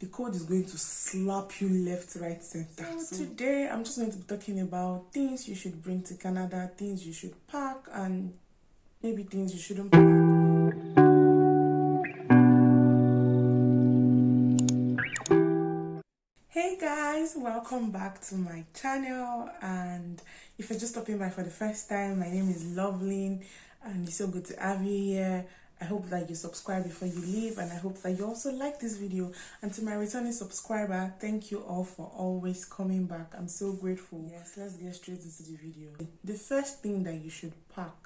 the code is going to slap you left, right, center. So today I'm just going to be talking about things you should bring to Canada, things you should pack, and maybe things you shouldn't pack. Hey guys, welcome back to my channel, and if you're just stopping by for the first time, my name is Lovelyn and it's so good to have you here. I hope that you subscribe before you leave, and I hope that you also like this video. And to my returning subscriber, thank you all for always coming back. I'm so grateful. Yes, let's get straight into the video. The first thing that you should pack,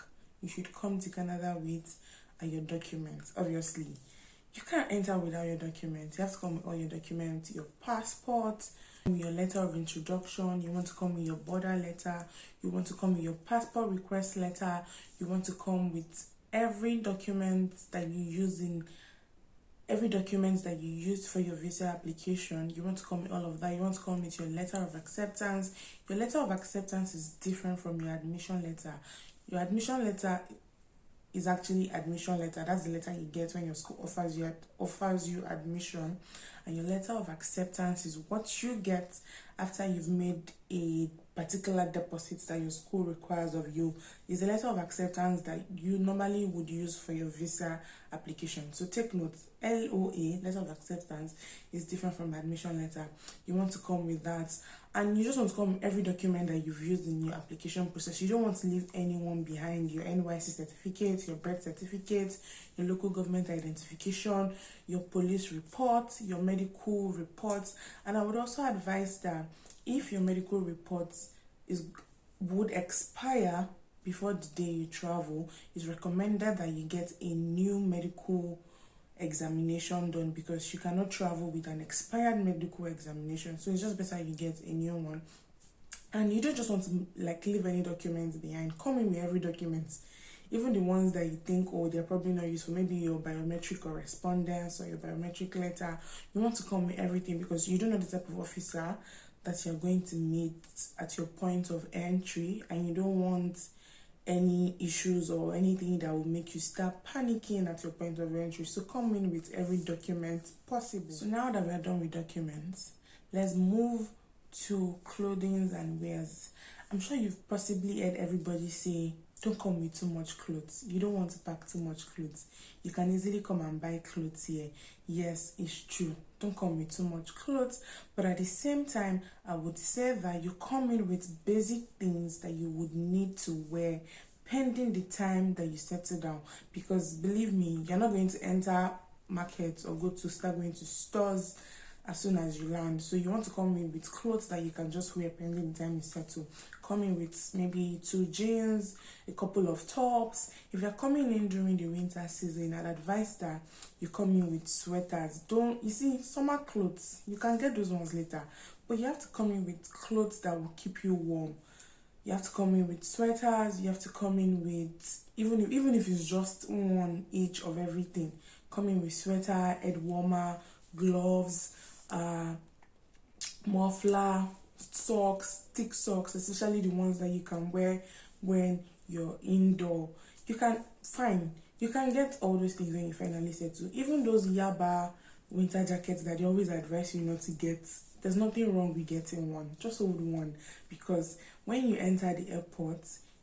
you should come to Canada with, are your documents. Obviously, you can't enter without your documents. You have to come with all your documents, your passport, your letter of introduction. You want to come with your border letter. You want to come with your passport request letter. You want to come with every document that you use for your visa application. You want to come with all of that. You want to come with your letter of acceptance. Your letter of acceptance is different from your admission letter. Your admission letter is actually admission letter. That's the letter you get when your school offers you admission, and your letter of acceptance is what you get after you've made a particular deposit that your school requires of you. Is a letter of acceptance that you normally would use for your visa application. So take note, LOA, letter of acceptance, is different from admission letter. You want to come with that, and you just want to come with every document that you've used in your application process. You don't want to leave anyone behind. Your NYC certificate, your birth certificate, your local government identification, your police report, your medical reports. And I would also advise that if your medical reports would expire before the day you travel, it's recommended that you get a new medical examination done, because you cannot travel with an expired medical examination. So it's just better you get a new one. And you don't just want to leave any documents behind. Come in with every document, even the ones that you think, oh, they're probably not useful, maybe your biometric correspondence or your biometric letter. You want to come with everything, because you don't know the type of officer that you're going to meet at your point of entry, and you don't want any issues or anything that will make you start panicking at your point of entry. So come in with every document possible. So now that we're done with documents, let's move to clothing and wears. I'm sure you've possibly heard everybody say, don't come with too much clothes. You don't want to pack too much clothes. You can easily come and buy clothes here. Yes, it's true. Don't come with too much clothes. But at the same time, I would say that you come in with basic things that you would need to wear pending the time that you settle down. Because believe me, you're not going to enter markets or start going to stores as soon as you land. So you want to come in with clothes that you can just wear pending the time you settle. Come in with maybe 2 jeans, a couple of tops. If you're coming in during the winter season, I'd advise that you come in with sweaters. You see, summer clothes, you can get those ones later, but you have to come in with clothes that will keep you warm. You have to come in with sweaters. You have to come in with, even if it's just one each of everything, come in with sweater, head warmer, gloves, muffler, socks, thick socks, especially the ones that you can wear when you're indoor. You can get all those things when you finally settle. Even those Yaba winter jackets that they always advise you not to get, there's nothing wrong with getting one. Just hold one, because when you enter the airport,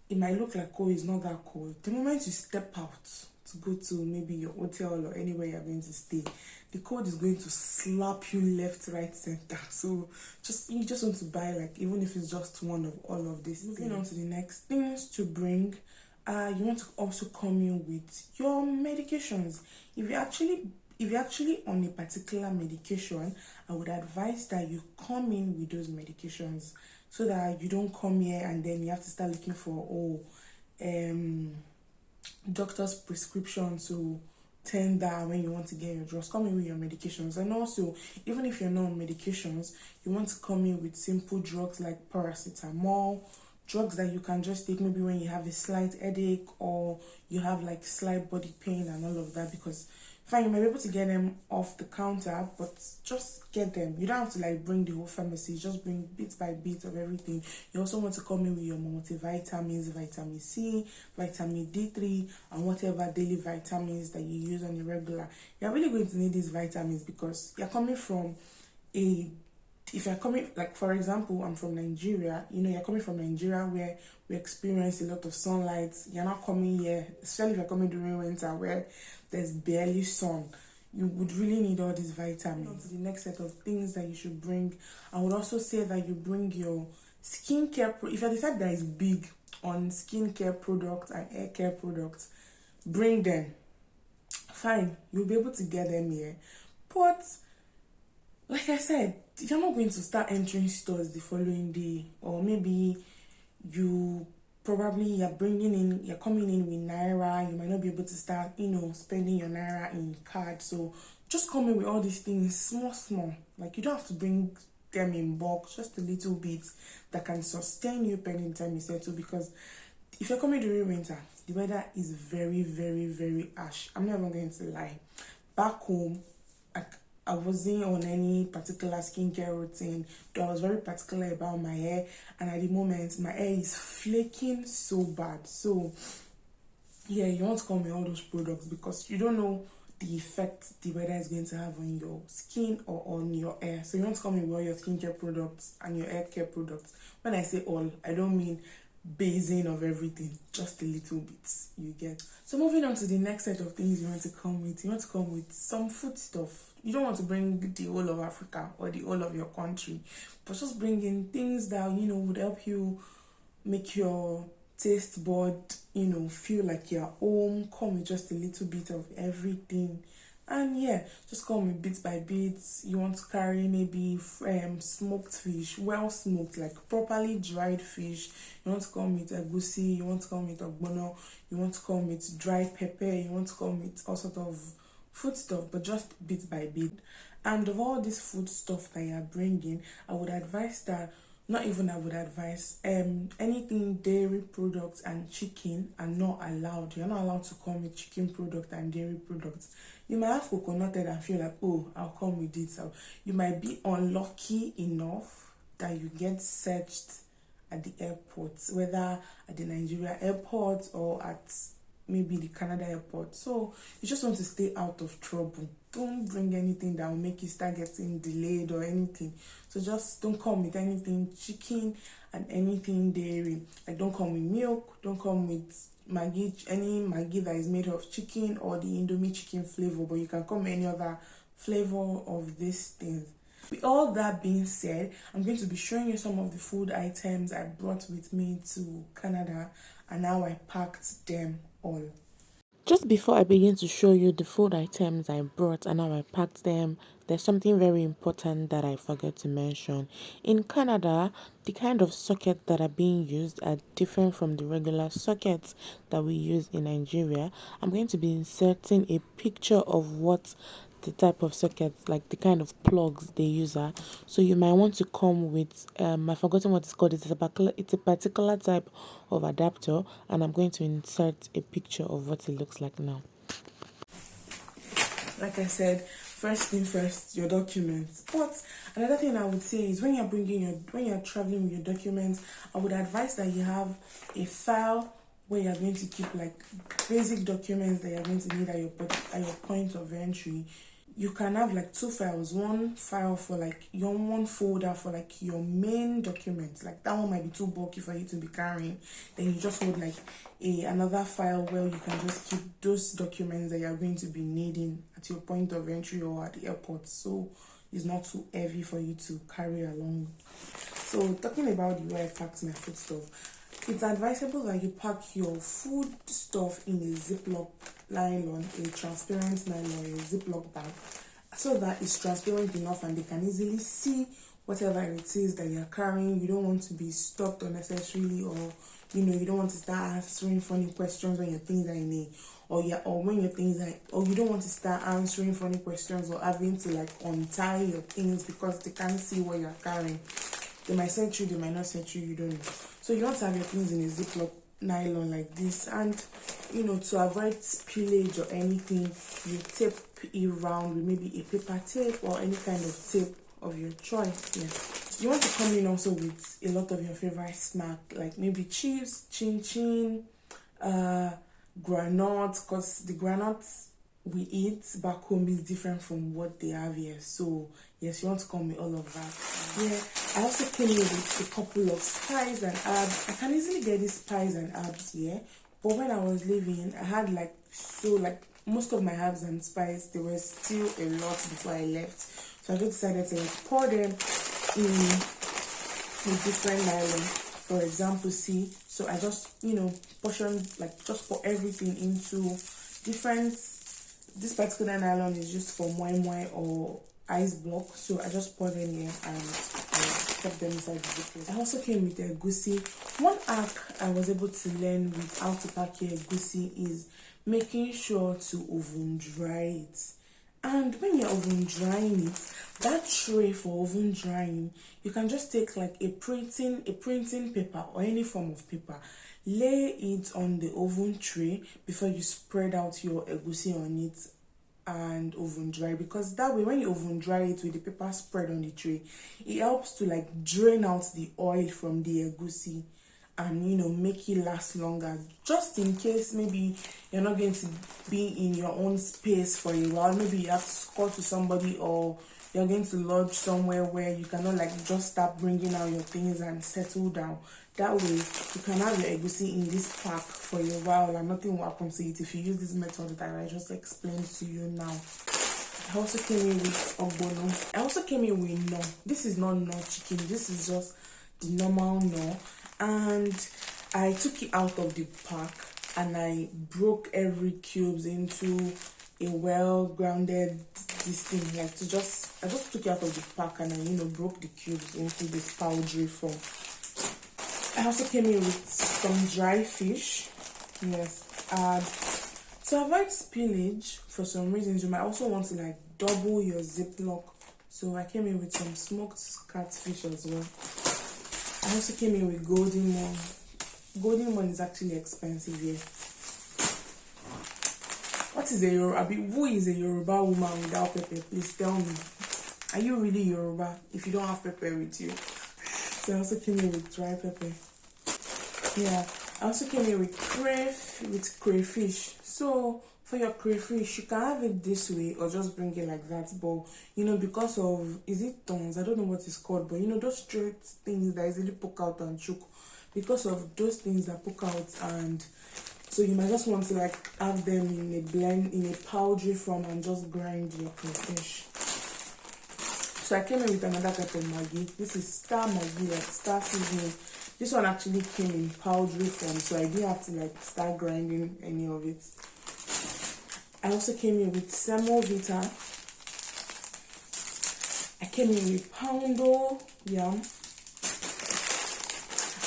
it might look like, oh, it's not that cold. The moment you step out to go to maybe your hotel or anywhere you're going to stay, the cold is going to slap you left, right, center. So you just want to buy, even if it's just one of all of this. Moving on to the next things to bring, you want to also come in with your medications. If you're actually on a particular medication, I would advise that you come in with those medications, so that you don't come here and then you have to start looking for doctor's prescription to tender when you want to get your drugs. Come in with your medications. And also, even if you're not on medications, you want to come in with simple drugs like paracetamol, drugs that you can just take maybe when you have a slight headache or you have slight body pain and all of that. Because fine, you might be able to get them off the counter, but just get them. You don't have to like bring the whole pharmacy, just bring bit by bit of everything. You also want to come in with your multivitamins, vitamin C, vitamin D3, and whatever daily vitamins that you use on a regular. You're really going to need these vitamins because you're coming from if you're coming, like for example, I'm from Nigeria, you're coming from Nigeria where we experience a lot of sunlight. You're not coming here, especially if you're coming during winter where there's barely sun. You would really need all these vitamins. The next set of things that you should bring, I would also say that you bring your skincare. If you're the type that is big on skincare products and hair care products, bring them. Fine, you'll be able to get them here. But like I said, you're not going to start entering stores the following day, or maybe you're coming in with naira. You might not be able to start spending your naira in card. So just come in with all these things small. Like, you don't have to bring them in bulk, just a little bit that can sustain you pending time you settle. Because if you're coming during winter, the weather is very, very, very harsh. I'm not even going to lie. Back home, I wasn't on any particular skincare routine, though I was very particular about my hair, and at the moment my hair is flaking so bad. So yeah, you want to come with all those products because you don't know the effect the weather is going to have on your skin or on your hair. So you want to come in with all your skincare products and your hair care products. When I say all, I don't mean basing of everything, just a little bit, you get. So moving on to the next set of things you want to come with. You want to come with some food stuff. You don't want to bring the whole of Africa or the whole of your country, but just bring in things that would help you make your taste bud feel like you're home. Come with just a little bit of everything. And yeah, just come with bit by bit. You want to carry maybe smoked fish, well smoked, like properly dried fish. You want to come with egusi, you want to come with ogbono, you want to come with dry pepper, you want to come with all sort of food stuff, but just bit by bit. And of all this food stuff that you're bringing, I would advise that, anything dairy products and chicken are not allowed. You're not allowed to come with chicken product and dairy products. You might have coconutted and feel like, oh, I'll come with it. So you might be unlucky enough that you get searched at the airport, whether at the Nigeria airport or at maybe the Canada airport. So you just want to stay out of trouble. Don't bring anything that will make you start getting delayed or anything. So just don't come with anything chicken and anything dairy. Like, don't come with milk, don't come with any Maggi that is made of chicken or the Indomie chicken flavor, but you can come with any other flavor of these things. With all that being said, I'm going to be showing you some of the food items I brought with me to Canada and how I packed them all. Just before I begin to show you the food items I brought and how I packed them, there's something very important that I forgot to mention. In Canada, the kind of sockets that are being used are different from the regular sockets that we use in Nigeria. I'm going to be inserting a picture of what the type of sockets, like the kind of plugs they use are. So you might want to come with I've forgotten what it's called. It's a particular type of adapter, and I'm going to insert a picture of what it looks like now. Like I said, first thing first, your documents. But another thing I would say is when you're traveling with your documents, I would advise that you have a file where you're going to keep like basic documents that you're going to need at your point of entry. You can have like two files, one file for like one folder for like your main documents. Like that one might be too bulky for you to be carrying. Then you just hold like another file where you can just keep those documents that you're going to be needing at your point of entry or at the airport. So it's not too heavy for you to carry along. So talking about the way I packed my food stuff, it's advisable that you pack your food stuff in a Ziploc nylon, a transparent nylon, a Ziploc bag, so that it's transparent enough and they can easily see whatever it is that you're carrying. You don't want to be stopped unnecessarily, or you don't want to start answering funny questions when your things are in or you don't want to start answering funny questions or having to like untie your things because they can't see what you're carrying. They might send you, they might not send you don't know. So you want to have your things in a Ziploc nylon like this, and to avoid spillage or anything, you tape it round with maybe a paper tape or any kind of tape of your choice. Yes, you want to come in also with a lot of your favorite snack, like maybe chips, chin chin, granuts, because the granuts we eat back home is different from what they have here. So yes, you want to come with all of that. Yeah, I also came in with a couple of spices and herbs. I can easily get these spices and herbs here, but when I was leaving, I had like most of my herbs and spices. There was still a lot before I left, so I just decided to pour them in a different nylon. For example, see, so I just portion, like just pour everything into different. This particular nylon is just for moi moi or ice block, so I just pour them here and I kept them inside the zipper. I also came with egusi. One hack I was able to learn with how to pack your egusi is making sure to oven dry it. And when you're oven drying it, that tray for oven drying, you can just take like a printing paper or any form of paper, lay it on the oven tray before you spread out your egusi on it and oven dry, because that way when you oven dry it with the paper spread on the tray, it helps to like drain out the oil from the egusi and make it last longer, just in case maybe you're not going to be in your own space for a while. Maybe you have to call to somebody, or you're going to lodge somewhere where you cannot like just start bringing out your things and settle down. That way you can have your egusi in this pack for a while and nothing will happen to it if you use this method that I just explained to you now. I also came in with ogbono. I also came in with no. This is not no chicken, this is just the normal no. And I took it out of the pack and I broke every cubes into a well grounded this thing, like I just took it out of the pack and I broke the cubes into this powdery form. I also came in with some dry fish. Yes, to avoid spillage, for some reasons you might also want to like double your ziplock, so I came in with some smoked catfish as well. I also came in with golden one. Golden one is actually expensive here. What is a Yoruba? Who is a Yoruba woman without pepper? Please tell me. Are you really Yoruba if you don't have pepper with you? So I also came in with dry pepper. Yeah, I also came in with crayfish. So for your crayfish, you can have it this way or just bring it like that. But because of, is it tongues? I don't know what it's called, but those straight things that easily poke out and choke. Because of those things that poke out, and so you might just want to like have them in a blend, in a powdery form, and just grind your crayfish. So I came in with another type of Maggi. This is Star Maggi, like Star seasoning. This one actually came in powdery form, so I didn't have to like start grinding any of it. I also came in with Semovita. I came in with Poundo yam.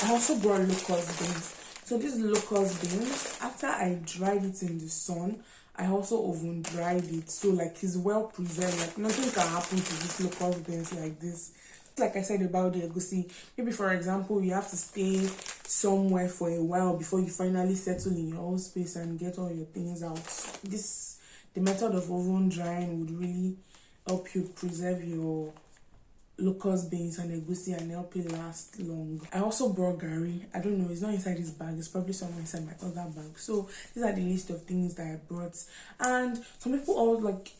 I also brought locust beans. So these locust beans, after I dried it in the sun, I also oven dried it, so like it's well preserved. Like nothing can happen to these locust beans like this. Like I said about the egusi, maybe for example you have to stay somewhere for a while before you finally settle in your own space and get all your things out. The method of oven drying would really help you preserve your locust beans and egusi and help it last long. I also brought gari. I don't know, it's not inside this bag, it's probably somewhere inside my other bag. So these are the list of things that I brought. And some people all like,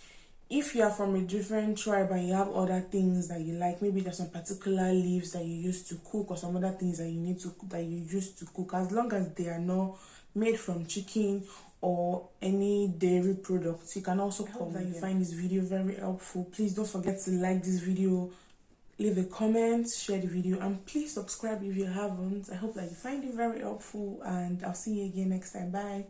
if you are from a different tribe and you have other things that you like, maybe there's some particular leaves that you used to cook or some other things that you used to cook, as long as they are not made from chicken or any dairy products, you can also come. That you find this video very helpful. Please don't forget to like this video, leave a comment, share the video, and please subscribe if you haven't. I hope that you find it very helpful, and I'll see you again next time. Bye.